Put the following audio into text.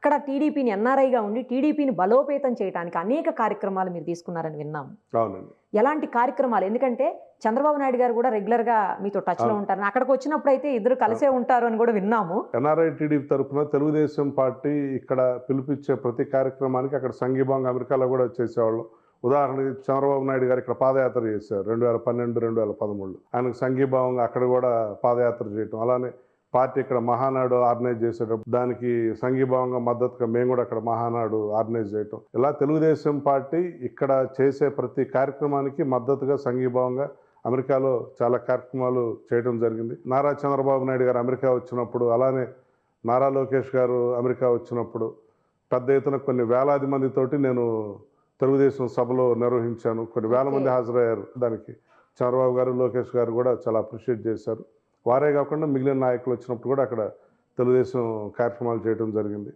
అక్కడ టీడీపీని ఎన్ఆర్ఐగా ఉండి టీడీపీని బలోపేతం చేయడానికి అనేక కార్యక్రమాలు మీరు తీసుకున్నారని విన్నాం. అవునండి. ఎలాంటి కార్యక్రమాలు? ఎందుకంటే చంద్రబాబు నాయుడు గారు కూడా రెగ్యులర్‌గా మీతో టచ్‌లో అవును. ఉంటారు. అక్కడికొచ్చినప్పుడైతే ఇద్దరు కలిసే ఉంటారు అని కూడా విన్నాము. ఎన్ఆర్ఐ టీడీపీ తరఫున తెలుగుదేశం పార్టీ ఇక్కడ పిలిపించే ప్రతి కార్యక్రమానికి అక్కడ సంఘీభావంగా అమెరికాలో కూడా చేసేవాళ్ళం. ఉదాహరణకి చంద్రబాబు నాయుడు గారు ఇక్కడ పాదయాత్ర చేశారు 2012, 2013. ఆయనకు సంఘీభావంగా అక్కడ కూడా పాదయాత్ర చేయటం. అలానే పార్టీ ఇక్కడ మహానాడు ఆర్గనైజ్ చేసేటప్పుడు దానికి సంఘీభావంగా మద్దతుగా మేము కూడా అక్కడ మహానాడు ఆర్గనైజ్ చేయటం. ఇలా తెలుగుదేశం పార్టీ ఇక్కడ చేసే ప్రతి కార్యక్రమానికి మద్దతుగా సంఘీభావంగా అమెరికాలో చాలా కార్యక్రమాలు చేయడం జరిగింది. నారా చంద్రబాబు నాయుడు గారు అమెరికా వచ్చినప్పుడు, అలానే నారా లోకేష్ గారు అమెరికా వచ్చినప్పుడు పెద్ద ఎత్తున కొన్ని వేలాది మందితోటి నేను తెలుగుదేశం సభలో నిర్వహించాను. కొన్ని వేల మంది హాజరయ్యారు. దానికి చంద్రబాబు గారు, లోకేష్ గారు కూడా చాలా అప్రిషియేట్ చేశారు. వారే కాకుండా మిగిలిన నాయకులు వచ్చినప్పుడు కూడా అక్కడ తెలుగుదేశం కార్యక్రమాలు చేయడం జరిగింది.